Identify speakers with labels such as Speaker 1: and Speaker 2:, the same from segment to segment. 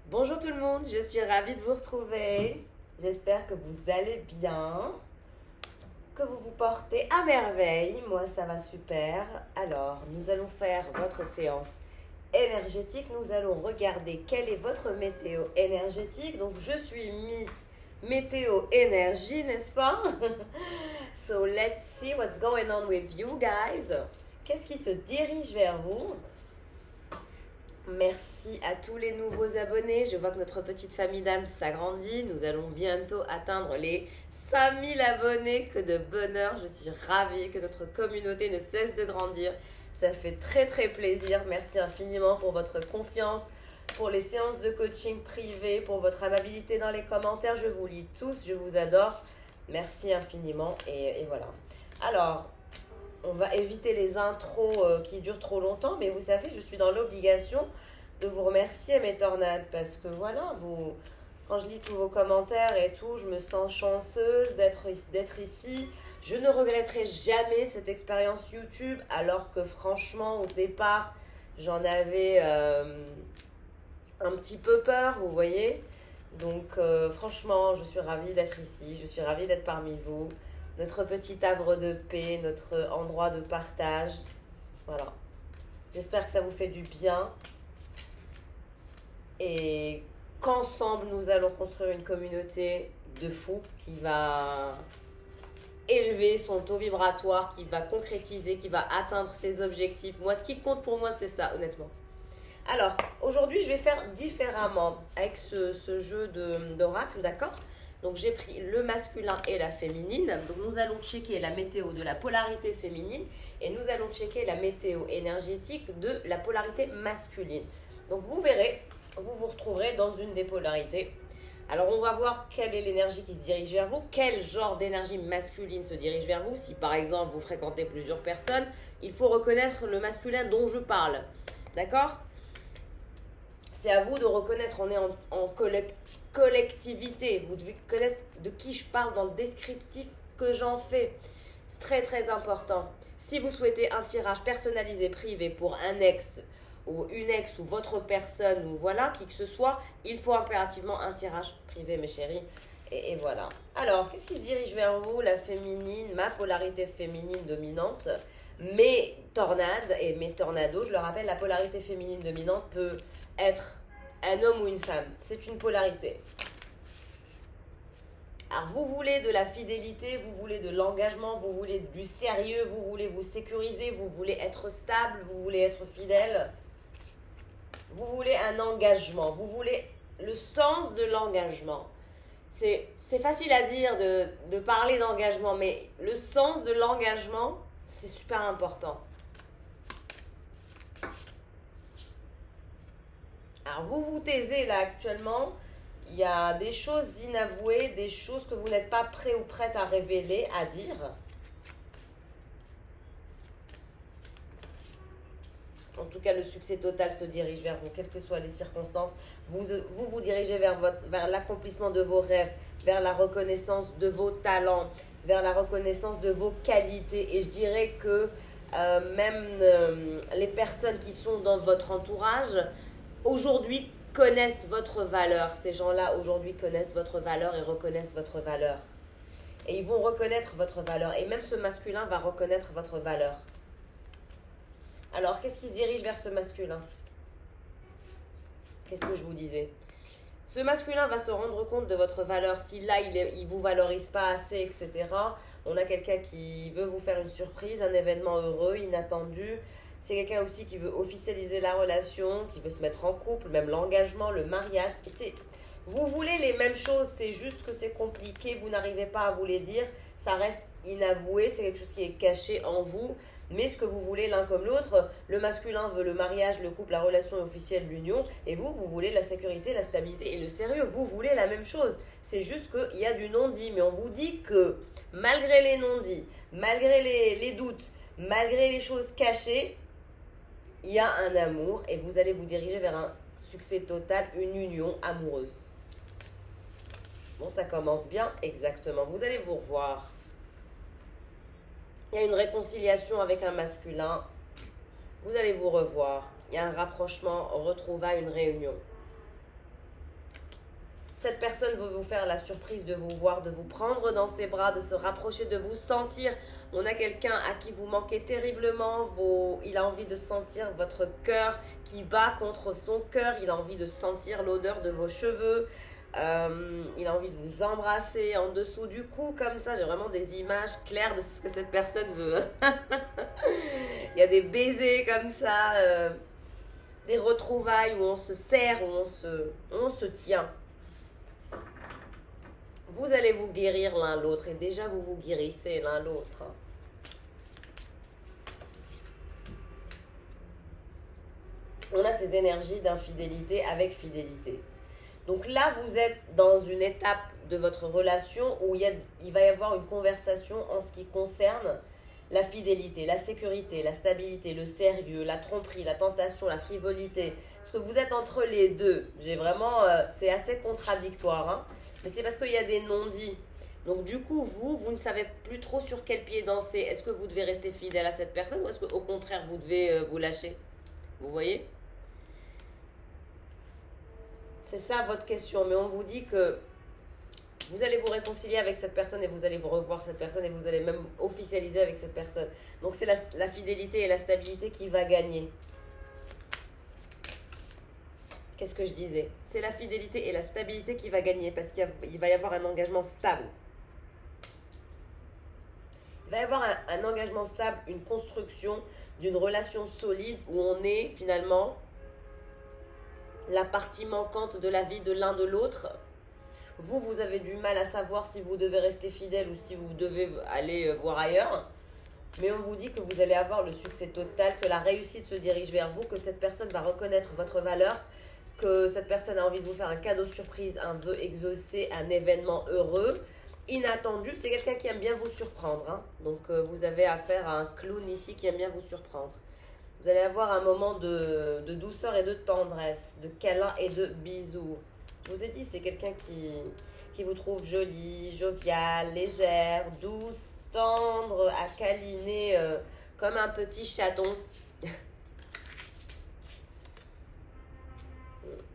Speaker 1: Bonjour tout le monde, je suis ravie de vous retrouver. J'espère que vous allez bien, que vous vous portez à merveille. Moi, ça va super. Alors, nous allons faire votre séance énergétique. Nous allons regarder quelle est votre météo énergétique. Donc, je suis Miss Météo Énergie, n'est-ce pas? So, let's see what's going on with you guys. Qu'est-ce qui se dirige vers vous? Merci à tous les nouveaux abonnés. Je vois que notre petite famille d'âmes s'agrandit. Nous allons bientôt atteindre les 5000 abonnés. Que de bonheur. Je suis ravie que notre communauté ne cesse de grandir. Ça fait très très plaisir. Merci infiniment pour votre confiance, pour les séances de coaching privé, pour votre amabilité dans les commentaires. Je vous lis tous. Je vous adore. Merci infiniment. Et voilà. Alors, on va éviter les intros qui durent trop longtemps, mais vous savez, je suis dans l'obligation de vous remercier, mes tornades, parce que voilà, quand je lis tous vos commentaires et tout, je me sens chanceuse d'être ici. Je ne regretterai jamais cette expérience YouTube, alors que franchement, au départ, j'en avais un petit peu peur, vous voyez. Donc, franchement, je suis ravie d'être ici, je suis ravie d'être parmi vous. Notre petit havre de paix, notre endroit de partage. Voilà. J'espère que ça vous fait du bien. Et qu'ensemble, nous allons construire une communauté de fous qui va élever son taux vibratoire, qui va concrétiser, qui va atteindre ses objectifs. Moi, ce qui compte pour moi, c'est ça, honnêtement. Alors, aujourd'hui, je vais faire différemment avec ce jeu d'oracle, d'accord? Donc, j'ai pris le masculin et la féminine. Donc, nous allons checker la météo de la polarité féminine et nous allons checker la météo énergétique de la polarité masculine. Donc, vous verrez, vous vous retrouverez dans une des polarités. Alors, on va voir quelle est l'énergie qui se dirige vers vous, quel genre d'énergie masculine se dirige vers vous. Si, par exemple, vous fréquentez plusieurs personnes, il faut reconnaître le masculin dont je parle. D'accord ? C'est à vous de reconnaître, on est en collectivité. Vous devez connaître de qui je parle dans le descriptif que j'en fais. C'est très très important. Si vous souhaitez un tirage personnalisé privé pour un ex ou une ex ou votre personne ou voilà, qui que ce soit, il faut impérativement un tirage privé, mes chéris. Et voilà. Alors, qu'est-ce qui se dirige vers vous? La féminine, ma polarité féminine dominante. Mes tornades et mes tornados, je le rappelle, la polarité féminine dominante peut être un homme ou une femme. C'est une polarité. Alors, vous voulez de la fidélité, vous voulez de l'engagement, vous voulez du sérieux, vous voulez vous sécuriser, vous voulez être stable, vous voulez être fidèle. Vous voulez un engagement, vous voulez le sens de l'engagement. C'est facile à dire de parler d'engagement, mais le sens de l'engagement, c'est super important. Alors, vous vous taisez là actuellement. Il y a des choses inavouées, des choses que vous n'êtes pas prêt ou prête à révéler, à dire. En tout cas, le succès total se dirige vers vous, quelles que soient les circonstances. Vous dirigez vers l'accomplissement de vos rêves, vers la reconnaissance de vos talents, vers la reconnaissance de vos qualités. Et je dirais que même les personnes qui sont dans votre entourage, aujourd'hui, connaissent votre valeur. Ces gens-là, aujourd'hui, connaissent votre valeur et reconnaissent votre valeur. Et ils vont reconnaître votre valeur. Et même ce masculin va reconnaître votre valeur. Alors, qu'est-ce qui se dirige vers ce masculin? Qu'est-ce que je vous disais? Ce masculin va se rendre compte de votre valeur. Si là, il ne vous valorise pas assez, etc. On a quelqu'un qui veut vous faire une surprise, un événement heureux, inattendu. C'est quelqu'un aussi qui veut officialiser la relation, qui veut se mettre en couple, même l'engagement, le mariage. Vous voulez les mêmes choses, c'est juste que c'est compliqué, vous n'arrivez pas à vous les dire. Ça reste inavoué, c'est quelque chose qui est caché en vous. Mais ce que vous voulez l'un comme l'autre, le masculin veut le mariage, le couple, la relation officielle, l'union, et vous voulez la sécurité, la stabilité et le sérieux. Vous voulez la même chose. C'est juste qu'il y a du non-dit, mais on vous dit que malgré les non-dits, malgré les doutes, malgré les choses cachées, il y a un amour et vous allez vous diriger vers un succès total, une union amoureuse. Bon, ça commence bien, exactement. Vous allez vous revoir. Il y a une réconciliation avec un masculin. Vous allez vous revoir. Il y a un rapprochement, retrouvailles, une réunion. Cette personne veut vous faire la surprise de vous voir, de vous prendre dans ses bras, de se rapprocher de vous, sentir. On a quelqu'un à qui vous manquez terriblement. Il a envie de sentir votre cœur qui bat contre son cœur. Il a envie de sentir l'odeur de vos cheveux. Il a envie de vous embrasser en dessous du cou comme ça. J'ai vraiment des images claires de ce que cette personne veut. Il y a des baisers comme ça, des retrouvailles où on se serre, où on se tient. Vous allez vous guérir l'un l'autre et déjà vous vous guérissez l'un l'autre. On a ces énergies d'infidélité avec fidélité. Donc là, vous êtes dans une étape de votre relation où il va y avoir une conversation en ce qui concerne la fidélité, la sécurité, la stabilité, le sérieux, la tromperie, la tentation, la frivolité. Parce que vous êtes entre les deux. C'est assez contradictoire, hein, mais c'est parce qu'il y a des non-dits. Donc du coup, vous ne savez plus trop sur quel pied danser. Est-ce que vous devez rester fidèle à cette personne ou est-ce qu'au contraire, vous devez vous lâcher? Vous voyez? C'est ça votre question, mais on vous dit que vous allez vous réconcilier avec cette personne et vous allez vous revoir cette personne et vous allez même officialiser avec cette personne. Donc c'est la fidélité et la stabilité qui va gagner. Qu'est-ce que je disais? C'est la fidélité et la stabilité qui va gagner parce qu'il va y avoir un engagement stable. Il va y avoir un engagement stable, une construction d'une relation solide où on est finalement la partie manquante de la vie de l'un de l'autre. Vous avez du mal à savoir si vous devez rester fidèle ou si vous devez aller voir ailleurs. Mais on vous dit que vous allez avoir le succès total, que la réussite se dirige vers vous, que cette personne va reconnaître votre valeur, que cette personne a envie de vous faire un cadeau surprise, un vœu exaucé, un événement heureux, inattendu. C'est quelqu'un qui aime bien vous surprendre, hein. Donc vous avez affaire à un clown ici qui aime bien vous surprendre. Vous allez avoir un moment de douceur et de tendresse, de câlin et de bisous. Je vous ai dit, c'est quelqu'un qui vous trouve jolie, joviale, légère, douce, tendre, à câliner comme un petit chaton.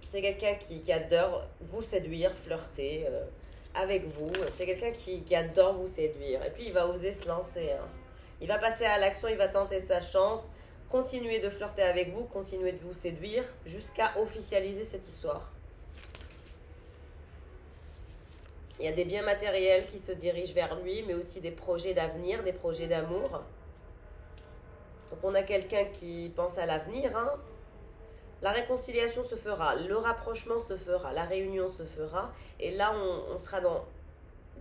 Speaker 1: C'est quelqu'un qui adore vous séduire, flirter avec vous. C'est quelqu'un qui adore vous séduire. Et puis, il va oser se lancer, hein. Il va passer à l'action, il va tenter sa chance, continuer de flirter avec vous, continuer de vous séduire jusqu'à officialiser cette histoire. Il y a des biens matériels qui se dirigent vers lui, mais aussi des projets d'avenir, des projets d'amour. Donc, on a quelqu'un qui pense à l'avenir, hein. La réconciliation se fera, le rapprochement se fera, la réunion se fera. Et là, on sera dans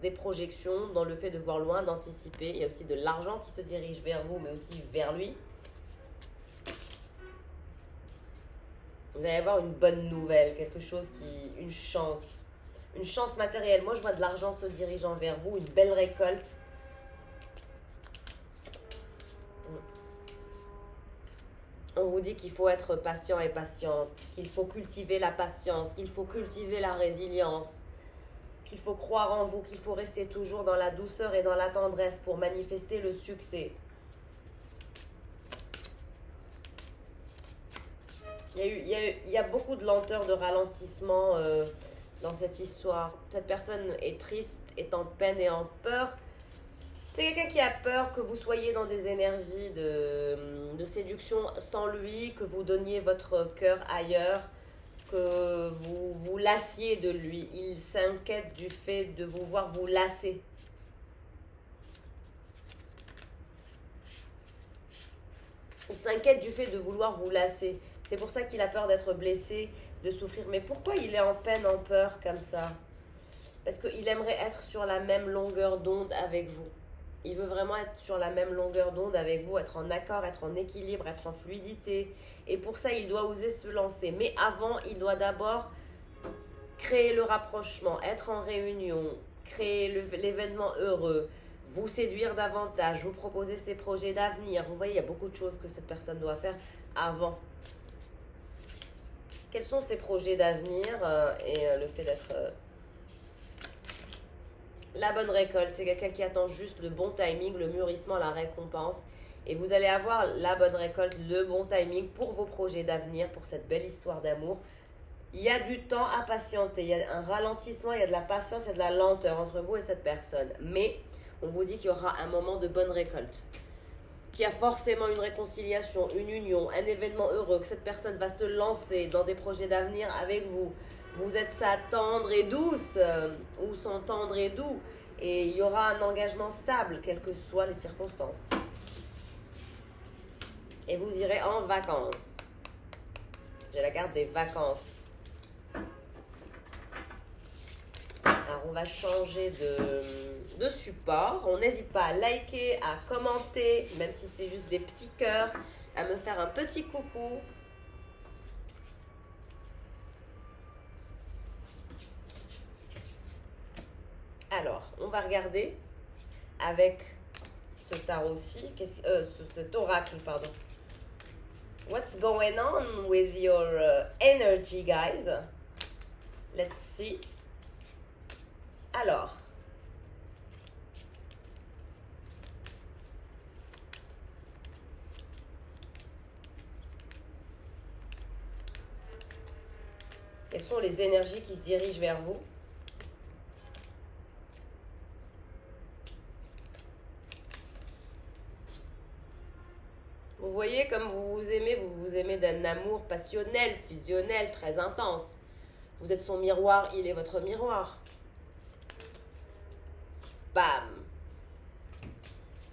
Speaker 1: des projections, dans le fait de voir loin, d'anticiper. Il y a aussi de l'argent qui se dirige vers vous, mais aussi vers lui. Il va y avoir une bonne nouvelle, quelque chose une chance matérielle. Moi, je vois de l'argent se dirigeant vers vous, une belle récolte. On vous dit qu'il faut être patient et patiente, qu'il faut cultiver la patience, qu'il faut cultiver la résilience, qu'il faut croire en vous, qu'il faut rester toujours dans la douceur et dans la tendresse pour manifester le succès. Il y a beaucoup de lenteur, de ralentissement dans cette histoire. Cette personne est triste, est en peine et en peur. C'est quelqu'un qui a peur que vous soyez dans des énergies de séduction sans lui, que vous donniez votre cœur ailleurs, que vous vous lassiez de lui. Il s'inquiète du fait de vous voir vous lasser. Il s'inquiète du fait de vouloir vous lasser. C'est pour ça qu'il a peur d'être blessé, de souffrir. Mais pourquoi il est en peine, en peur comme ça? Parce qu'il aimerait être sur la même longueur d'onde avec vous. Il veut vraiment être sur la même longueur d'onde avec vous, être en accord, être en équilibre, être en fluidité. Et pour ça, il doit oser se lancer. Mais avant, il doit d'abord créer le rapprochement, être en réunion, créer l'événement heureux, vous séduire davantage, vous proposer ses projets d'avenir. Vous voyez, il y a beaucoup de choses que cette personne doit faire avant. Quels sont ses projets d'avenir et le fait d'être... La bonne récolte, c'est quelqu'un qui attend juste le bon timing, le mûrissement, la récompense. Et vous allez avoir la bonne récolte, le bon timing pour vos projets d'avenir, pour cette belle histoire d'amour. Il y a du temps à patienter, il y a un ralentissement, il y a de la patience, il y a de la lenteur entre vous et cette personne. Mais on vous dit qu'il y aura un moment de bonne récolte, qu'il y a forcément une réconciliation, une union, un événement heureux, que cette personne va se lancer dans des projets d'avenir avec vous. Vous êtes sa tendre et douce, ou son tendre et doux, et il y aura un engagement stable, quelles que soient les circonstances. Et vous irez en vacances. J'ai la carte des vacances. Alors, on va changer de support. On n'hésite pas à liker, à commenter, même si c'est juste des petits cœurs, à me faire un petit coucou. Alors, on va regarder avec ce tarot-ci, cet oracle, pardon. What's going on with your energy, guys? Let's see. Alors, quelles sont les énergies qui se dirigent vers vous? Vous voyez comme vous vous aimez d'un amour passionnel, fusionnel, très intense. Vous êtes son miroir, il est votre miroir. Bam!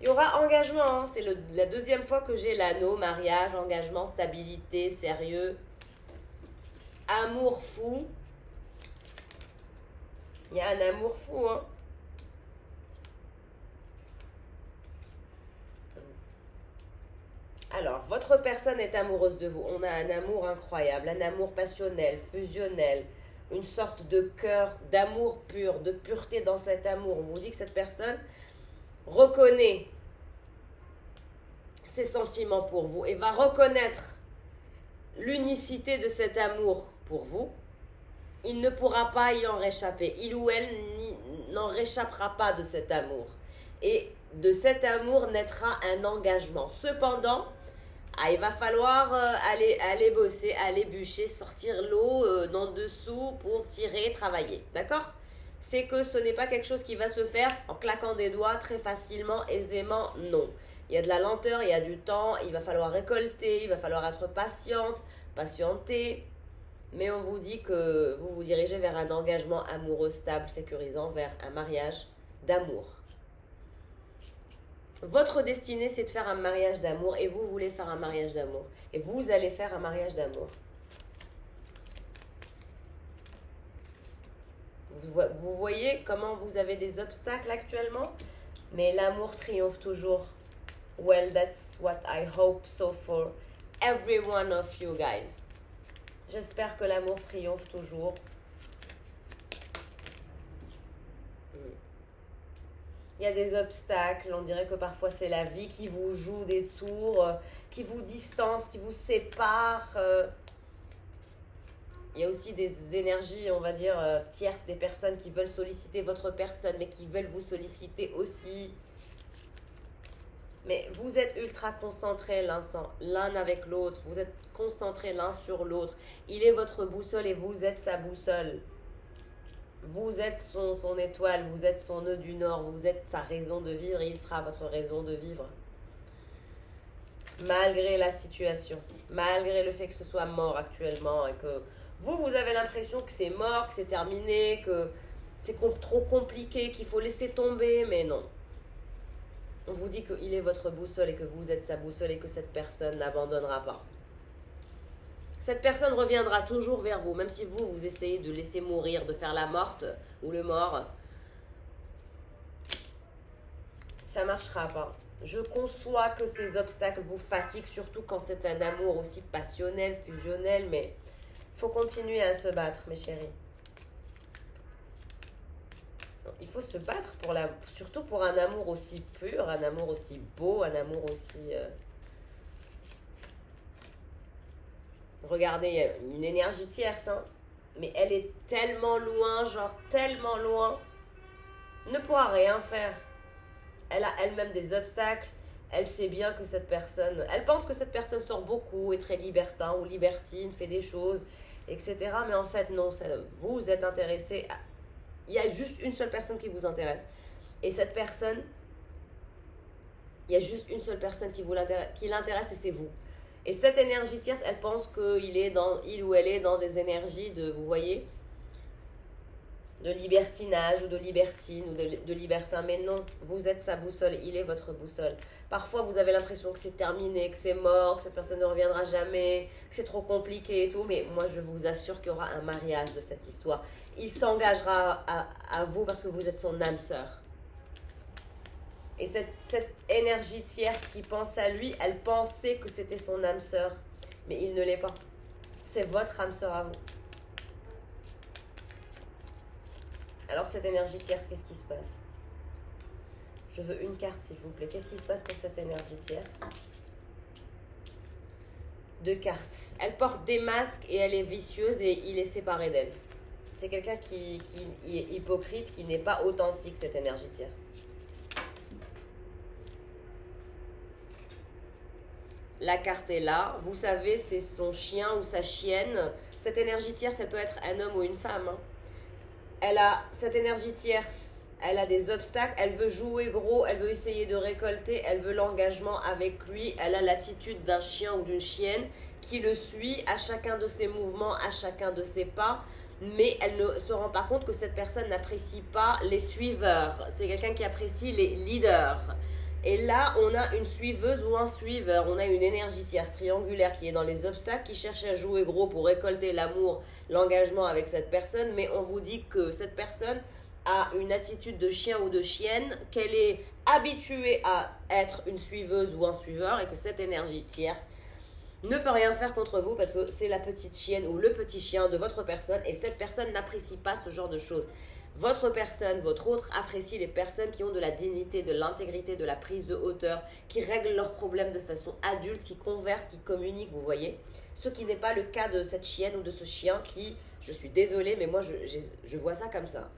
Speaker 1: Il y aura engagement, hein. C'est la deuxième fois que j'ai l'anneau, mariage, engagement, stabilité, sérieux, amour fou. Il y a un amour fou, hein. Alors, votre personne est amoureuse de vous. On a un amour incroyable, un amour passionnel, fusionnel, une sorte de cœur, d'amour pur, de pureté dans cet amour. On vous dit que cette personne reconnaît ses sentiments pour vous et va reconnaître l'unicité de cet amour pour vous. Il ne pourra pas y en réchapper. Il ou elle n'en réchappera pas de cet amour. Et de cet amour naîtra un engagement. Cependant, il va falloir aller bosser, aller bûcher, sortir l'eau d'en dessous pour tirer, travailler. D'accord? C'est que ce n'est pas quelque chose qui va se faire en claquant des doigts très facilement, aisément. Non. Il y a de la lenteur, il y a du temps, il va falloir récolter, il va falloir être patiente, patienter. Mais on vous dit que vous vous dirigez vers un engagement amoureux stable, sécurisant, vers un mariage d'amour. Votre destinée, c'est de faire un mariage d'amour et vous voulez faire un mariage d'amour. Et vous allez faire un mariage d'amour. Vous voyez comment vous avez des obstacles actuellement, mais l'amour triomphe toujours. Well, that's what I hope so for every one of you guys. J'espère que l'amour triomphe toujours. Il y a des obstacles, on dirait que parfois c'est la vie qui vous joue des tours, qui vous distance, qui vous sépare. Il y a aussi des énergies, on va dire, tierces, des personnes qui veulent solliciter votre personne, mais qui veulent vous solliciter aussi. Mais vous êtes ultra concentrés l'un avec l'autre, vous êtes concentrés l'un sur l'autre. Il est votre boussole et vous êtes sa boussole. Vous êtes son étoile, vous êtes son nœud du nord, vous êtes sa raison de vivre et il sera votre raison de vivre. Malgré la situation, malgré le fait que ce soit mort actuellement et que vous avez l'impression que c'est mort, que c'est terminé, que c'est trop compliqué, qu'il faut laisser tomber, mais non. On vous dit qu'il est votre boussole et que vous êtes sa boussole et que cette personne n'abandonnera pas. Cette personne reviendra toujours vers vous, même si vous essayez de laisser mourir, de faire la morte ou le mort. Ça ne marchera pas. Je conçois que ces obstacles vous fatiguent, surtout quand c'est un amour aussi passionnel, fusionnel, mais il faut continuer à se battre, mes chéris. Il faut se battre surtout pour un amour aussi pur, un amour aussi beau, un amour aussi... Regardez, il y a une énergie tierce, hein, mais elle est tellement loin, genre tellement loin, ne pourra rien faire. Elle a elle-même des obstacles, elle sait bien que cette personne, elle pense que cette personne sort beaucoup, est très libertin ou libertine, fait des choses, etc. Mais en fait, non, vous êtes intéressé. Il y a juste une seule personne qui vous intéresse. Et cette personne, il y a juste une seule personne qui l'intéresse et c'est vous. Et cette énergie tierce, elle pense il ou elle est dans des énergies de, vous voyez, de libertinage ou de libertine ou de libertin. Mais non, vous êtes sa boussole, il est votre boussole. Parfois, vous avez l'impression que c'est terminé, que c'est mort, que cette personne ne reviendra jamais, que c'est trop compliqué et tout. Mais moi, je vous assure qu'il y aura un mariage de cette histoire. Il s'engagera à vous parce que vous êtes son âme sœur. Et cette énergie tierce qui pense à lui, elle pensait que c'était son âme sœur. Mais il ne l'est pas. C'est votre âme sœur à vous. Alors cette énergie tierce, qu'est-ce qui se passe? Je veux une carte s'il vous plaît. Qu'est-ce qui se passe pour cette énergie tierce? 2 cartes. Elle porte des masques et elle est vicieuse et il est séparé d'elle. C'est quelqu'un qui est hypocrite, qui n'est pas authentique, cette énergie tierce. La carte est là. Vous savez, c'est son chien ou sa chienne. Cette énergie tierce, elle peut être un homme ou une femme. Elle a cette énergie tierce, elle a des obstacles, elle veut jouer gros, elle veut essayer de récolter, elle veut l'engagement avec lui. Elle a l'attitude d'un chien ou d'une chienne qui le suit à chacun de ses mouvements, à chacun de ses pas. Mais elle ne se rend pas compte que cette personne n'apprécie pas les suiveurs. C'est quelqu'un qui apprécie les leaders. Et là, on a une suiveuse ou un suiveur. On a une énergie tierce triangulaire qui est dans les obstacles, qui cherche à jouer gros pour récolter l'amour, l'engagement avec cette personne. Mais on vous dit que cette personne a une attitude de chien ou de chienne, qu'elle est habituée à être une suiveuse ou un suiveur et que cette énergie tierce ne peut rien faire contre vous parce que c'est la petite chienne ou le petit chien de votre personne et cette personne n'apprécie pas ce genre de choses. Votre personne, votre autre apprécie les personnes qui ont de la dignité, de l'intégrité, de la prise de hauteur, qui règlent leurs problèmes de façon adulte, qui conversent, qui communiquent, vous voyez. Ce qui n'est pas le cas de cette chienne ou de ce chien qui, je suis désolée, mais moi je vois ça comme ça.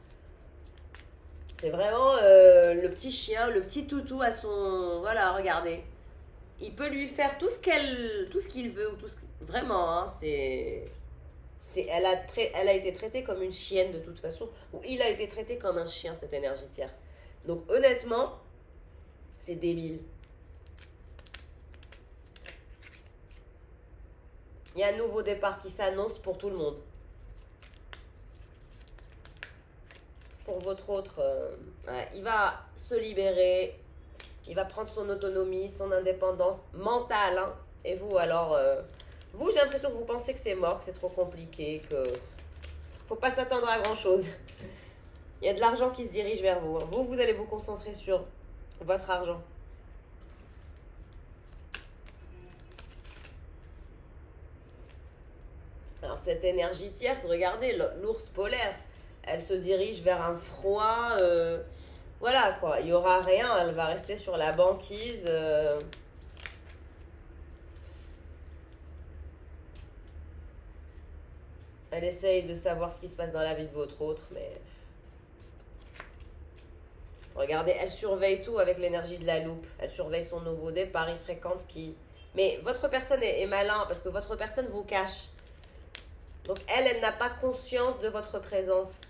Speaker 1: C'est vraiment le petit chien, le petit toutou à son... Voilà, regardez. Il peut lui faire tout ce qu'il veut, vraiment, hein, elle a été traitée comme une chienne de toute façon, ou il a été traité comme un chien, cette énergie tierce. Donc honnêtement, c'est débile. Il y a un nouveau départ qui s'annonce pour tout le monde. Pour votre autre, il va se libérer, il va prendre son autonomie, son indépendance mentale, hein. Et vous alors... vous, j'ai l'impression que vous pensez que c'est mort, que c'est trop compliqué, que faut pas s'attendre à grand chose. Il y a de l'argent qui se dirige vers vous. Vous allez vous concentrer sur votre argent. Alors cette énergie tierce, regardez, l'ours polaire, elle se dirige vers un froid. Voilà quoi, il n'y aura rien, elle va rester sur la banquise. Elle essaye de savoir ce qui se passe dans la vie de votre autre, mais... Regardez, elle surveille tout avec l'énergie de la loupe. Elle surveille son nouveau départ, il fréquente qui... Mais votre personne est malin, parce que votre personne vous cache. Donc elle n'a pas conscience de votre présence.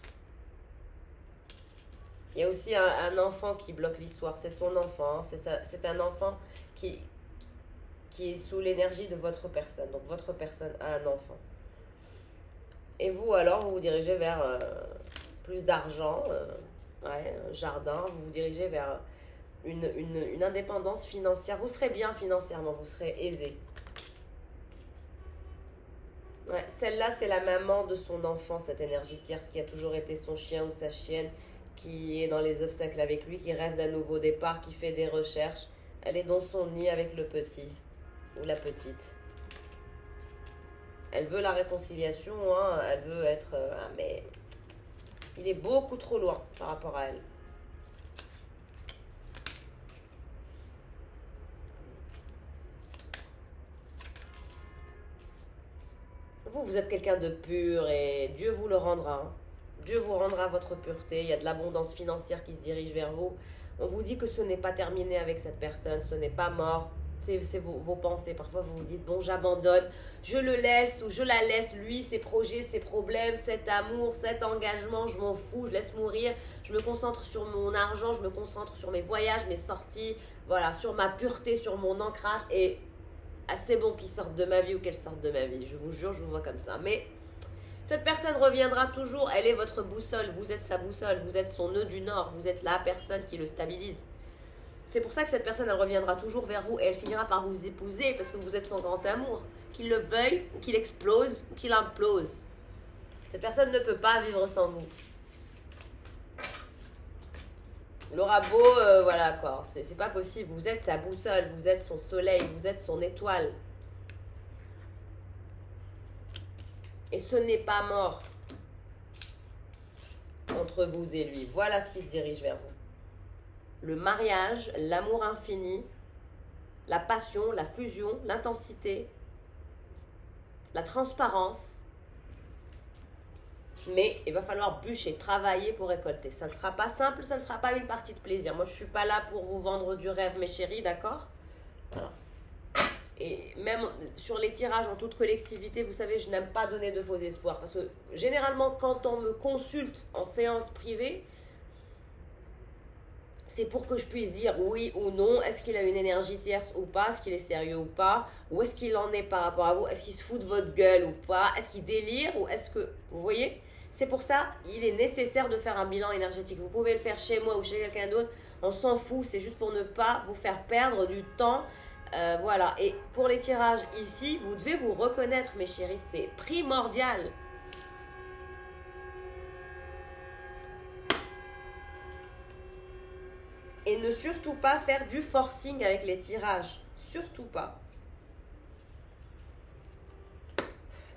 Speaker 1: Il y a aussi un enfant qui bloque l'histoire, c'est son enfant. C'est un enfant qui est sous l'énergie de votre personne. Donc votre personne a un enfant. Et vous, alors, vous vous dirigez vers plus d'argent, un jardin, vous vous dirigez vers une indépendance financière. Vous serez bien financièrement, vous serez aisé. Ouais, celle-là, c'est la maman de son enfant, cette énergie tierce qui a toujours été son chien ou sa chienne, qui est dans les obstacles avec lui, qui rêve d'un nouveau départ, qui fait des recherches. Elle est dans son nid avec le petit ou la petite. Elle veut la réconciliation, hein, elle veut être... mais il est beaucoup trop loin par rapport à elle. Vous êtes quelqu'un de pur et Dieu vous le rendra. Hein. Dieu vous rendra votre pureté. Il y a de l'abondance financière qui se dirige vers vous. On vous dit que ce n'est pas terminé avec cette personne, ce n'est pas mort. C'est vos pensées. Parfois, vous vous dites, bon, j'abandonne, je le laisse ou je la laisse, lui, ses projets, ses problèmes, cet amour, cet engagement, je m'en fous, je laisse mourir. Je me concentre sur mon argent, je me concentre sur mes voyages, mes sorties, voilà, sur ma pureté, sur mon ancrage. Et c'est bon qu'ils sortent de ma vie ou qu'elles sortent de ma vie. Je vous jure, je vous vois comme ça. Mais cette personne reviendra toujours. Elle est votre boussole. Vous êtes sa boussole. Vous êtes son nœud du nord. Vous êtes la personne qui le stabilise. C'est pour ça que cette personne, elle reviendra toujours vers vous et elle finira par vous épouser parce que vous êtes son grand amour. Qu'il le veuille ou qu'il explose ou qu'il implose. Cette personne ne peut pas vivre sans vous. Il aura beau, voilà quoi, c'est pas possible. Vous êtes sa boussole, vous êtes son soleil, vous êtes son étoile. Et ce n'est pas mort entre vous et lui. Voilà ce qui se dirige vers vous. Le mariage, l'amour infini, la passion, la fusion, l'intensité, la transparence. Mais il va falloir bûcher, travailler pour récolter. Ça ne sera pas simple, ça ne sera pas une partie de plaisir. Moi, je ne suis pas là pour vous vendre du rêve, mes chéris, d'accord? Voilà. Et même sur les tirages en toute collectivité, vous savez, je n'aime pas donner de faux espoirs. Parce que généralement, quand on me consulte en séance privée, c'est pour que je puisse dire oui ou non. Est-ce qu'il a une énergie tierce ou pas? Est-ce qu'il est sérieux ou pas? Où est-ce qu'il en est par rapport à vous? Est-ce qu'il se fout de votre gueule ou pas? Est-ce qu'il délire ou est-ce que... Vous voyez? C'est pour ça, il est nécessaire de faire un bilan énergétique. Vous pouvez le faire chez moi ou chez quelqu'un d'autre. On s'en fout. C'est juste pour ne pas vous faire perdre du temps. Voilà. Et pour les tirages ici, vous devez vous reconnaître, mes chéris. C'est primordial. Et ne surtout pas faire du forcing avec les tirages. Surtout pas.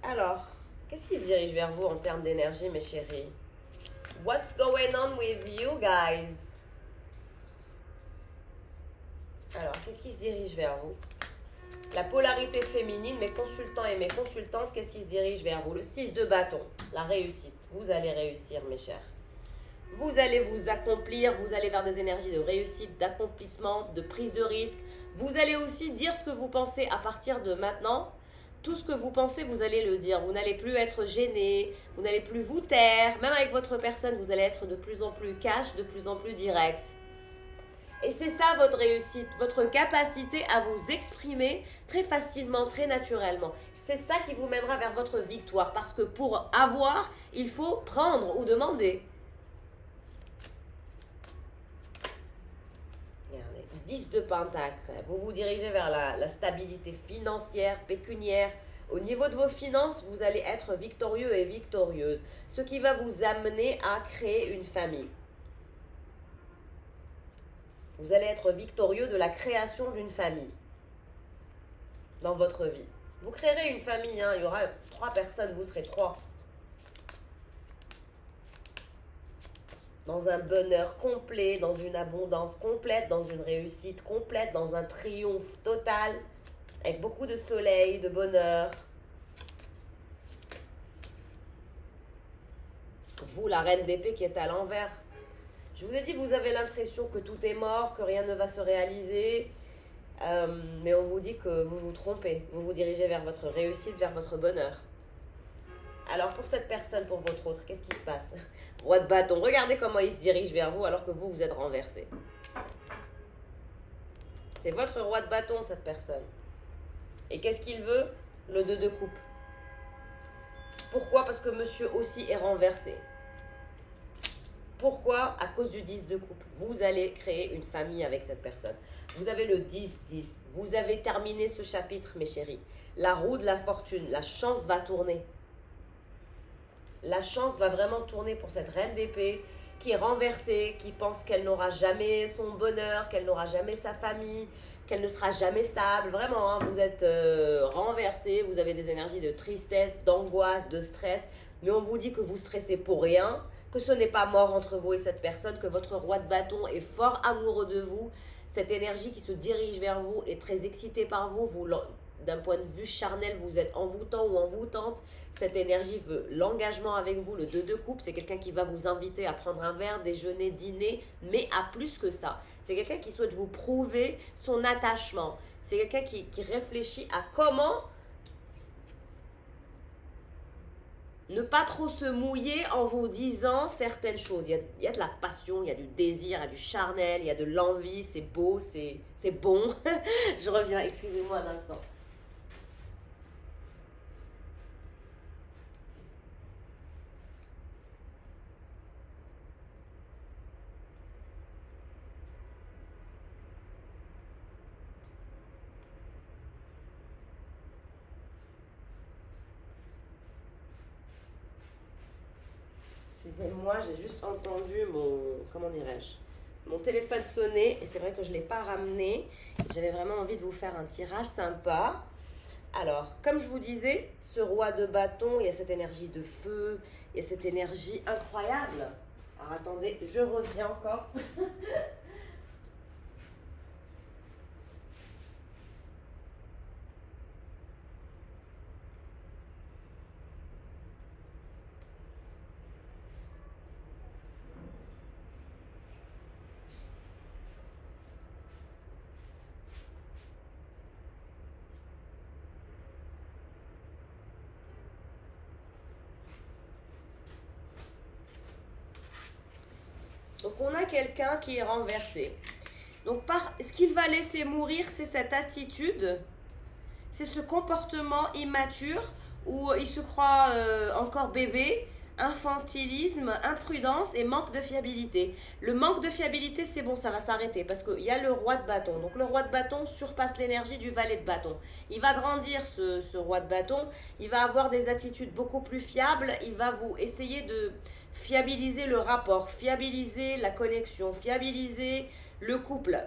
Speaker 1: Alors, qu'est-ce qui se dirige vers vous en termes d'énergie, mes chéris? What's going on with you guys? Alors, qu'est-ce qui se dirige vers vous? La polarité féminine, mes consultants et mes consultantes, qu'est-ce qui se dirige vers vous? Le 6 de bâton, la réussite. Vous allez réussir, mes chers. Vous allez vous accomplir, vous allez vers des énergies de réussite, d'accomplissement, de prise de risque. Vous allez aussi dire ce que vous pensez à partir de maintenant. Tout ce que vous pensez, vous allez le dire. Vous n'allez plus être gêné, vous n'allez plus vous taire. Même avec votre personne, vous allez être de plus en plus cash, de plus en plus direct. Et c'est ça votre réussite, votre capacité à vous exprimer très facilement, très naturellement. C'est ça qui vous mènera vers votre victoire. Parce que pour avoir, il faut prendre ou demander. 10 de pentacle, vous vous dirigez vers la stabilité financière, pécuniaire. Au niveau de vos finances, vous allez être victorieux et victorieuse, ce qui va vous amener à créer une famille. Vous allez être victorieux de la création d'une famille dans votre vie. Vous créerez une famille, hein, il y aura 3 personnes, vous serez 3. Dans un bonheur complet, dans une abondance complète, dans une réussite complète, dans un triomphe total, avec beaucoup de soleil, de bonheur. Vous, la reine d'épée qui est à l'envers. Je vous ai dit, vous avez l'impression que tout est mort, que rien ne va se réaliser. Mais on vous dit que vous vous trompez. Vous vous dirigez vers votre réussite, vers votre bonheur. Alors pour cette personne, pour votre autre, qu'est-ce qui se passe? Roi de bâton, regardez comment il se dirige vers vous alors que vous, vous êtes renversé. C'est votre roi de bâton, cette personne. Et qu'est-ce qu'il veut? Le 2 de coupe. Pourquoi? Parce que monsieur aussi est renversé. Pourquoi? À cause du 10 de coupe. Vous allez créer une famille avec cette personne. Vous avez le 10-10. Vous avez terminé ce chapitre, mes chéris. La roue de la fortune, la chance va tourner. La chance va vraiment tourner pour cette reine d'épée qui est renversée, qui pense qu'elle n'aura jamais son bonheur, qu'elle n'aura jamais sa famille, qu'elle ne sera jamais stable. Vraiment, hein, vous êtes renversé, vous avez des énergies de tristesse, d'angoisse, de stress. Mais on vous dit que vous stressez pour rien, que ce n'est pas mort entre vous et cette personne, que votre roi de bâton est fort amoureux de vous. Cette énergie qui se dirige vers vous est très excitée par vous. D'un point de vue charnel, vous êtes envoûtant ou envoûtante. Cette énergie veut l'engagement avec vous. Le 2 de coupe, c'est quelqu'un qui va vous inviter à prendre un verre, déjeuner, dîner, mais à plus que ça. C'est quelqu'un qui souhaite vous prouver son attachement. C'est quelqu'un qui réfléchit à comment ne pas trop se mouiller en vous disant certaines choses. Il y a de la passion, il y a du désir, il y a du charnel, il y a de l'envie, c'est beau, c'est bon. Je reviens, excusez-moi un instant. Excusez-moi, j'ai juste entendu comment dirais-je, mon téléphone sonner et c'est vrai que je ne l'ai pas ramené. J'avais vraiment envie de vous faire un tirage sympa. Alors, comme je vous disais, ce roi de bâton, il y a cette énergie de feu, il y a cette énergie incroyable. Alors attendez, je reviens encore. Donc on a quelqu'un qui est renversé. Donc ce qu'il va laisser mourir, c'est cette attitude, c'est ce comportement immature où il se croit encore bébé, infantilisme, imprudence et manque de fiabilité. Le manque de fiabilité, c'est bon, ça va s'arrêter parce qu'il y a le roi de bâton. Donc le roi de bâton surpasse l'énergie du valet de bâton. Il va grandir ce roi de bâton, il va avoir des attitudes beaucoup plus fiables, il va vous essayer de fiabiliser le rapport, fiabiliser la connexion, fiabiliser le couple.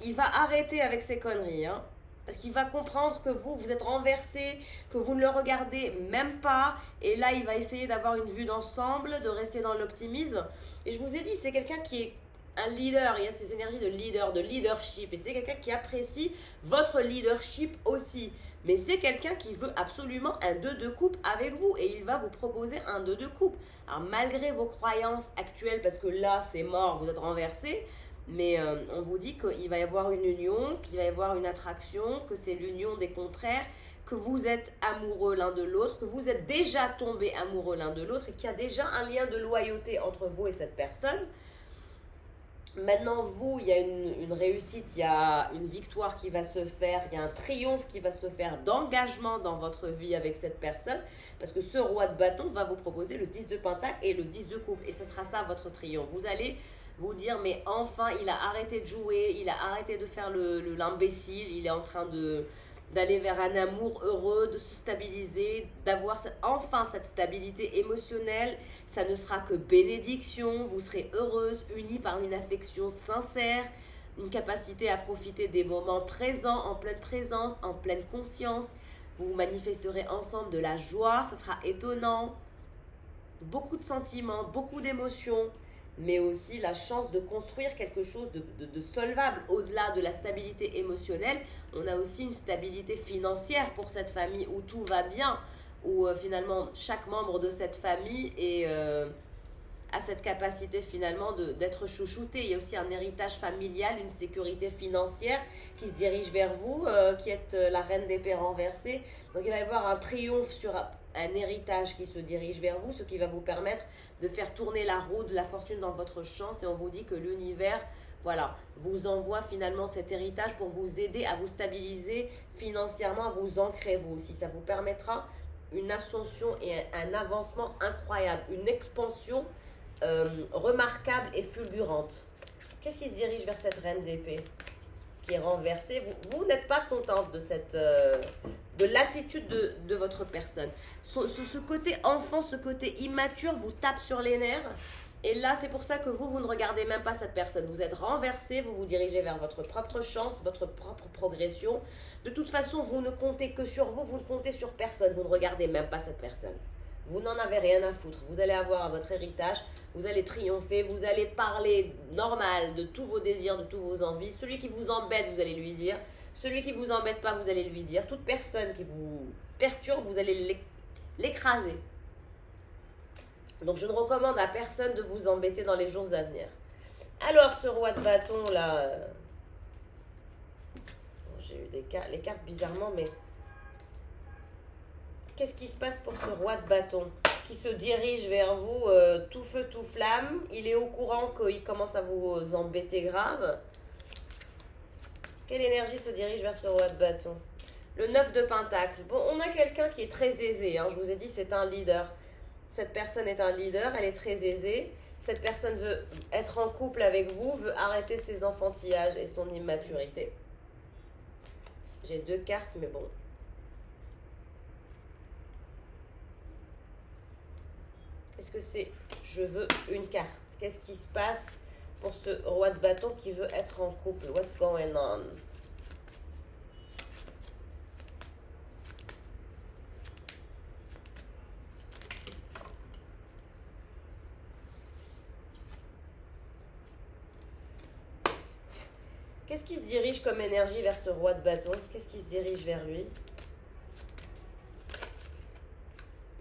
Speaker 1: Il va arrêter avec ces conneries, hein. Parce qu'il va comprendre que vous êtes renversé, que vous ne le regardez même pas. Et là, il va essayer d'avoir une vue d'ensemble, de rester dans l'optimisme. Et je vous ai dit, c'est quelqu'un qui est un leader. Il y a ces énergies de leader, de leadership. Et c'est quelqu'un qui apprécie votre leadership aussi. Mais c'est quelqu'un qui veut absolument un 2 de coupe avec vous. Et il va vous proposer un 2 de coupe. Alors, malgré vos croyances actuelles, parce que là, c'est mort, vous êtes renversé. Mais on vous dit qu'il va y avoir une union, qu'il va y avoir une attraction, que c'est l'union des contraires, que vous êtes amoureux l'un de l'autre, que vous êtes déjà tombés amoureux l'un de l'autre et qu'il y a déjà un lien de loyauté entre vous et cette personne. Maintenant, vous, il y a une réussite, il y a une victoire qui va se faire, il y a un triomphe qui va se faire d'engagement dans votre vie avec cette personne. Parce que ce roi de bâton va vous proposer le 10 de pentacle et le 10 de coupe. Et ce sera ça votre triomphe. Vous allez vous dire, mais enfin, il a arrêté de jouer, il a arrêté de faire l'imbécile, il est en train d'aller vers un amour heureux, de se stabiliser, d'avoir enfin cette stabilité émotionnelle. Ça ne sera que bénédiction, vous serez heureuse, unie par une affection sincère, une capacité à profiter des moments présents, en pleine présence, en pleine conscience. Vous manifesterez ensemble de la joie, ça sera étonnant, beaucoup de sentiments, beaucoup d'émotions, mais aussi la chance de construire quelque chose de solvable. Au-delà de la stabilité émotionnelle, on a aussi une stabilité financière pour cette famille où tout va bien, où finalement chaque membre de cette famille a cette capacité finalement d'être chouchouté. Il y a aussi un héritage familial, une sécurité financière qui se dirige vers vous, qui êtes la reine d'épée renversée. Donc il va y avoir un triomphe sur un héritage qui se dirige vers vous, ce qui va vous permettre de faire tourner la roue de la fortune dans votre chance. Et on vous dit que l'univers, voilà, vous envoie finalement cet héritage pour vous aider à vous stabiliser financièrement, à vous ancrer vous aussi. Ça vous permettra une ascension et un avancement incroyable, une expansion remarquable et fulgurante. Qu'est-ce qui se dirige vers cette reine d'épée qui est renversée? Vous n'êtes pas contente de l'attitude de votre personne. Ce côté enfant, ce côté immature vous tape sur les nerfs. Et là, c'est pour ça que vous ne regardez même pas cette personne. Vous êtes renversé, vous vous dirigez vers votre propre chance, votre propre progression. De toute façon, vous ne comptez que sur vous, vous ne comptez sur personne. Vous ne regardez même pas cette personne. Vous n'en avez rien à foutre. Vous allez avoir votre héritage, vous allez triompher, vous allez parler normal de tous vos désirs, de tous vos envies. Celui qui vous embête, vous allez lui dire. Celui qui vous embête pas, vous allez lui dire. Toute personne qui vous perturbe, vous allez l'écraser. Donc je ne recommande à personne de vous embêter dans les jours à venir. Alors ce roi de bâton là, j'ai eu les cartes bizarrement, mais qu'est-ce qui se passe pour ce roi de bâton qui se dirige vers vous tout feu, tout flamme? Il est au courant qu'il commence à vous embêter grave. Quelle énergie se dirige vers ce roi de bâton? Le 9 de Pentacle. Bon, on a quelqu'un qui est très aisé. Hein. Je vous ai dit, c'est un leader. Cette personne est un leader, elle est très aisée. Cette personne veut être en couple avec vous, veut arrêter ses enfantillages et son immaturité. J'ai 2 cartes, mais bon. Est-ce que c'est je veux une carte? Qu'est-ce qui se passe pour ce roi de bâton qui veut être en couple? What's going on? Qu'est-ce qui se dirige comme énergie vers ce roi de bâton? Qu'est-ce qui se dirige vers lui?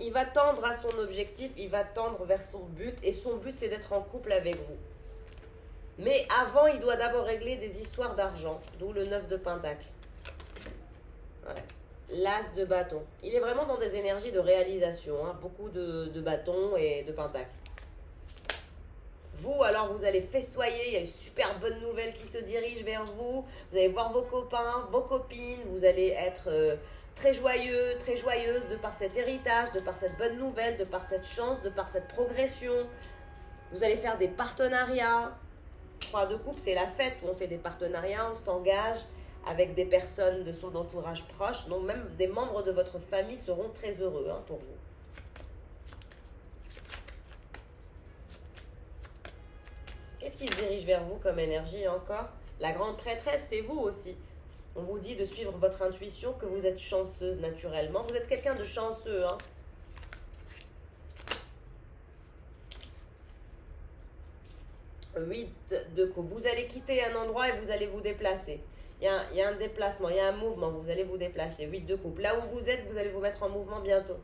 Speaker 1: Il va tendre à son objectif, il va tendre vers son but. Et son but, c'est d'être en couple avec vous. Mais avant, il doit d'abord régler des histoires d'argent. D'où le 9 de Pentacle. Ouais. L'As de bâton. Il est vraiment dans des énergies de réalisation. Hein. Beaucoup de bâtons et de pentacles. Vous, alors, vous allez festoyer. Il y a une super bonne nouvelle qui se dirige vers vous. Vous allez voir vos copains, vos copines. Vous allez être très joyeux, très joyeuse de par cet héritage, de par cette bonne nouvelle, de par cette chance, de par cette progression. Vous allez faire des partenariats. 3 de coupe, c'est la fête où on fait des partenariats, on s'engage avec des personnes de son entourage proche. Donc même des membres de votre famille seront très heureux hein, pour vous. Qu'est-ce qui se dirige vers vous comme énergie encore? La grande prêtresse, c'est vous aussi. On vous dit de suivre votre intuition, que vous êtes chanceuse naturellement. Vous êtes quelqu'un de chanceux. Hein. Huit de coupe. Vous allez quitter un endroit et vous allez vous déplacer. Il y a un déplacement, il y a un mouvement. Vous allez vous déplacer. 8 de coupe. Là où vous êtes, vous allez vous mettre en mouvement bientôt.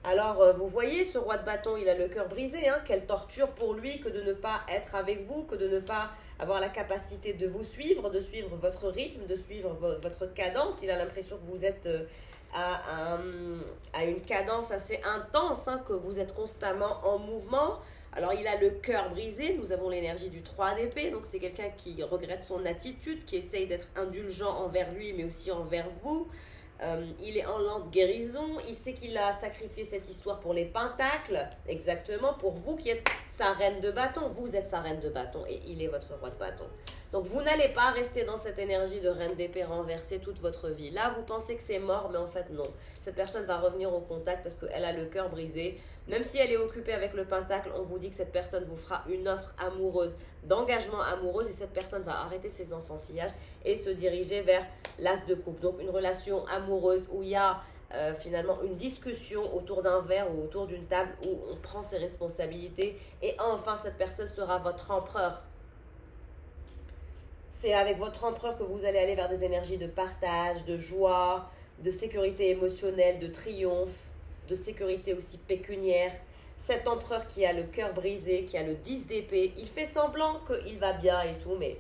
Speaker 1: Alors, vous voyez, ce roi de bâton, il a le cœur brisé. Hein. Quelle torture pour lui que de ne pas être avec vous, que de ne pas avoir la capacité de vous suivre, de suivre votre rythme, de suivre votre cadence. Il a l'impression que vous êtes à une cadence assez intense, hein, que vous êtes constamment en mouvement. Alors, il a le cœur brisé. Nous avons l'énergie du 3 d'épée. Donc, c'est quelqu'un qui regrette son attitude, qui essaye d'être indulgent envers lui, mais aussi envers vous. Il est en lente guérison, il sait qu'il a sacrifié cette histoire pour les pentacles, exactement, pour vous qui êtes sa reine de bâton. Vous êtes sa reine de bâton et il est votre roi de bâton. Donc vous n'allez pas rester dans cette énergie de reine d'épée renversée toute votre vie. Là, vous pensez que c'est mort, mais en fait non. Cette personne va revenir au contact parce qu'elle a le cœur brisé. Même si elle est occupée avec le pentacle, on vous dit que cette personne vous fera une offre amoureuse, d'engagement amoureuse, et cette personne va arrêter ses enfantillages et se diriger vers l'as de coupe. Donc une relation amoureuse où il y a finalement une discussion autour d'un verre ou autour d'une table où on prend ses responsabilités et enfin cette personne sera votre empereur. C'est avec votre empereur que vous allez aller vers des énergies de partage, de joie, de sécurité émotionnelle, de triomphe, de sécurité aussi pécuniaire. Cet empereur qui a le cœur brisé, qui a le 10 d'épée, il fait semblant qu'il va bien et tout, mais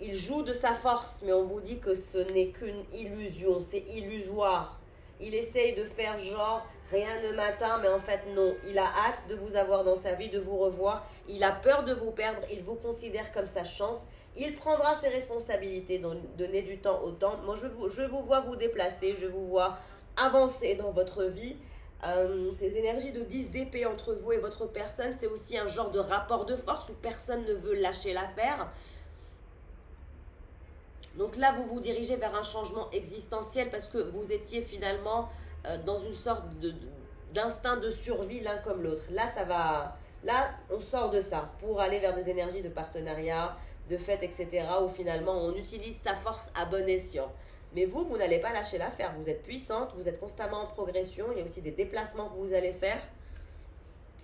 Speaker 1: il joue de sa force, mais on vous dit que ce n'est qu'une illusion, c'est illusoire. Il essaye de faire genre rien ne m'atteint, mais en fait non. Il a hâte de vous avoir dans sa vie, de vous revoir. Il a peur de vous perdre, il vous considère comme sa chance. Il prendra ses responsabilités, donc donner du temps au temps. Moi, je vous vois vous déplacer, je vous vois avancer dans votre vie. Ces énergies de 10 d'épée entre vous et votre personne, c'est aussi un genre de rapport de force où personne ne veut lâcher l'affaire. Donc là, vous vous dirigez vers un changement existentiel parce que vous étiez finalement dans une sorte d'instinct de survie l'un comme l'autre. Là, ça va. Là, on sort de ça pour aller vers des énergies de partenariat, de fête, etc. où finalement, on utilise sa force à bon escient. Mais vous, vous n'allez pas lâcher l'affaire. Vous êtes puissante, vous êtes constamment en progression. Il y a aussi des déplacements que vous allez faire.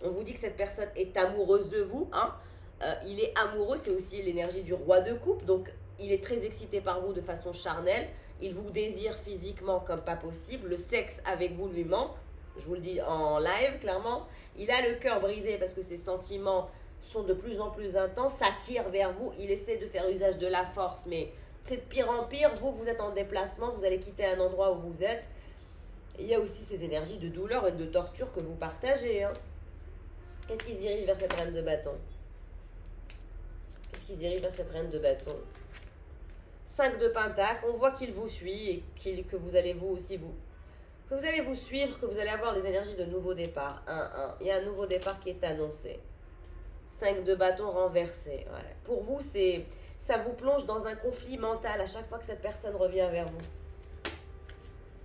Speaker 1: On vous dit que cette personne est amoureuse de vous. Hein. Il est amoureux, c'est aussi l'énergie du roi de coupe. Donc, il est très excité par vous de façon charnelle. Il vous désire physiquement comme pas possible. Le sexe avec vous lui manque. Je vous le dis en live, clairement. Il a le cœur brisé parce que ses sentiments sont de plus en plus intenses, s'attirent vers vous. Il essaie de faire usage de la force, mais c'est de pire en pire. Vous êtes en déplacement, vous allez quitter un endroit où vous êtes. Il y a aussi ces énergies de douleur et de torture que vous partagez. Hein. Qu'est-ce qui se dirige vers cette reine de bâton? Qu'est-ce qui se dirige vers cette reine de bâton? 5 de pentacle, on voit qu'il vous suit et que vous allez vous aussi que vous allez vous suivre, que vous allez avoir les énergies de nouveau départ. 1-1. Il y a un nouveau départ qui est annoncé. 5 de bâton renversé. Ouais. Pour vous, ça vous plonge dans un conflit mental à chaque fois que cette personne revient vers vous.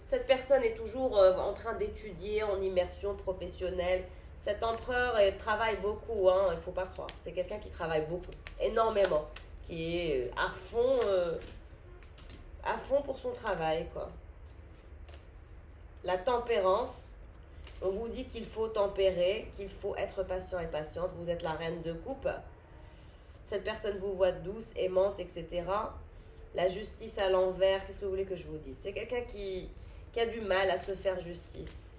Speaker 1: Cette personne est toujours en train d'étudier en immersion professionnelle. Cet empereur travaille beaucoup, hein, il ne faut pas croire. C'est quelqu'un qui travaille beaucoup, énormément, qui est à fond pour son travail, quoi. La tempérance, on vous dit qu'il faut tempérer, qu'il faut être patient et patiente. Vous êtes la reine de coupe. Cette personne vous voit douce, aimante, etc. La justice à l'envers, qu'est-ce que vous voulez que je vous dise? C'est quelqu'un qui a du mal à se faire justice.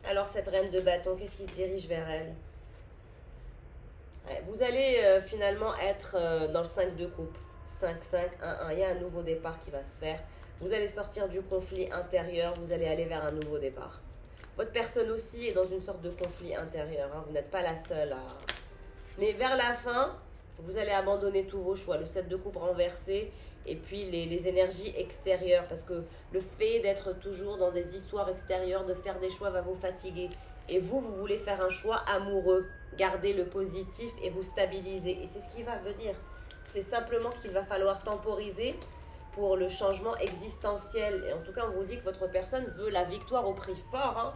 Speaker 1: Alors cette reine de bâton, qu'est-ce qui se dirige vers elle? Ouais, vous allez finalement être dans le 5 de coupe. 5, 5, 1, 1. Il y a un nouveau départ qui va se faire. Vous allez sortir du conflit intérieur. Vous allez aller vers un nouveau départ. Votre personne aussi est dans une sorte de conflit intérieur. Hein. Vous n'êtes pas la seule à... Mais vers la fin, vous allez abandonner tous vos choix. Le 7 de coupe renversé et puis les énergies extérieures. Parce que le fait d'être toujours dans des histoires extérieures, de faire des choix va vous fatiguer. Et vous voulez faire un choix amoureux. Garder le positif et vous stabiliser. Et c'est ce qui va venir. C'est simplement qu'il va falloir temporiser pour le changement existentiel. Et en tout cas, on vous dit que votre personne veut la victoire au prix fort. Hein.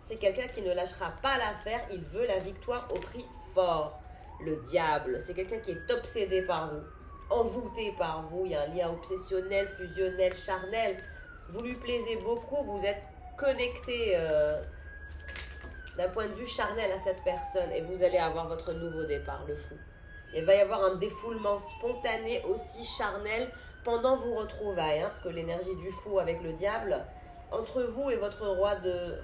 Speaker 1: C'est quelqu'un qui ne lâchera pas l'affaire. Il veut la victoire au prix fort. Le diable, c'est quelqu'un qui est obsédé par vous, envoûté par vous. Il y a un lien obsessionnel, fusionnel, charnel. Vous lui plaisez beaucoup. Vous êtes connecté d'un point de vue charnel à cette personne. Et vous allez avoir votre nouveau départ, le fou. Il va y avoir un défoulement spontané aussi charnel pendant vos retrouvailles, hein, parce que l'énergie du fou avec le diable, entre vous et votre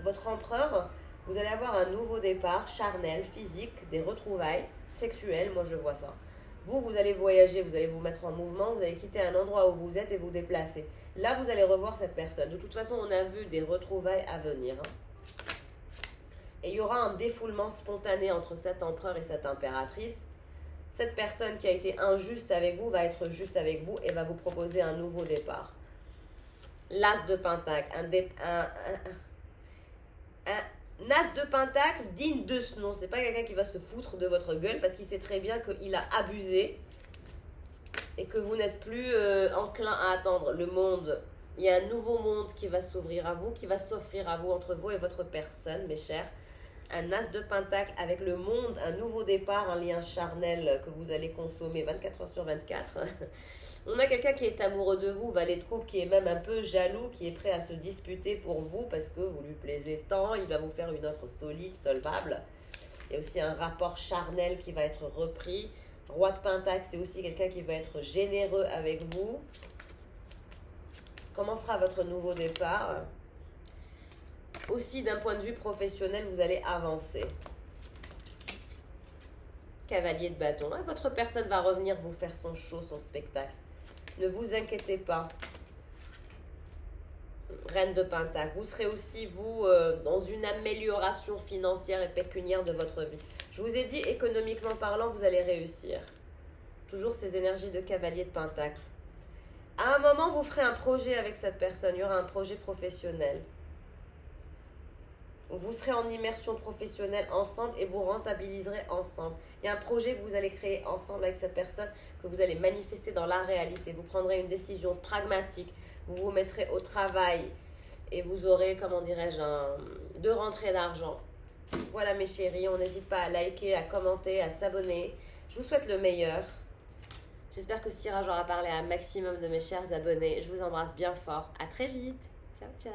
Speaker 1: votre empereur, vous allez avoir un nouveau départ charnel, physique, des retrouvailles sexuelles, moi je vois ça. Vous allez voyager, vous allez vous mettre en mouvement, vous allez quitter un endroit où vous êtes et vous déplacer. Là, vous allez revoir cette personne. De toute façon, on a vu des retrouvailles à venir. Hein. Et il y aura un défoulement spontané entre cet empereur et cette impératrice. Cette personne qui a été injuste avec vous va être juste avec vous et va vous proposer un nouveau départ. L'as de pentacle, un as de pentacle digne de ce nom. C'est pas quelqu'un qui va se foutre de votre gueule parce qu'il sait très bien qu'il a abusé et que vous n'êtes plus enclin à attendre le monde. Il y a un nouveau monde qui va s'ouvrir à vous, qui va s'offrir à vous entre vous et votre personne, mes chers. Un as de pentacle avec le monde, un nouveau départ, un lien charnel que vous allez consommer 24 heures sur 24. On a quelqu'un qui est amoureux de vous, valet de coupe, qui est même un peu jaloux, qui est prêt à se disputer pour vous parce que vous lui plaisez tant. Il va vous faire une offre solide, solvable. Il y a aussi un rapport charnel qui va être repris. Roi de pentacle, c'est aussi quelqu'un qui va être généreux avec vous. Comment sera votre nouveau départ ? Aussi, d'un point de vue professionnel, vous allez avancer. Cavalier de bâton. Votre personne va revenir vous faire son show, son spectacle. Ne vous inquiétez pas. Reine de pentacle. Vous serez aussi, vous, dans une amélioration financière et pécuniaire de votre vie. Je vous ai dit, économiquement parlant, vous allez réussir. Toujours ces énergies de cavalier de pentacle. À un moment, vous ferez un projet avec cette personne. Il y aura un projet professionnel. Vous serez en immersion professionnelle ensemble et vous rentabiliserez ensemble. Il y a un projet que vous allez créer ensemble avec cette personne que vous allez manifester dans la réalité. Vous prendrez une décision pragmatique. Vous vous mettrez au travail et vous aurez, comment dirais-je, deux rentrées d'argent. Voilà mes chéris, on n'hésite pas à liker, à commenter, à s'abonner. Je vous souhaite le meilleur. J'espère que ce tirage aura parlé à un maximum de mes chers abonnés. Je vous embrasse bien fort. À très vite. Ciao, ciao.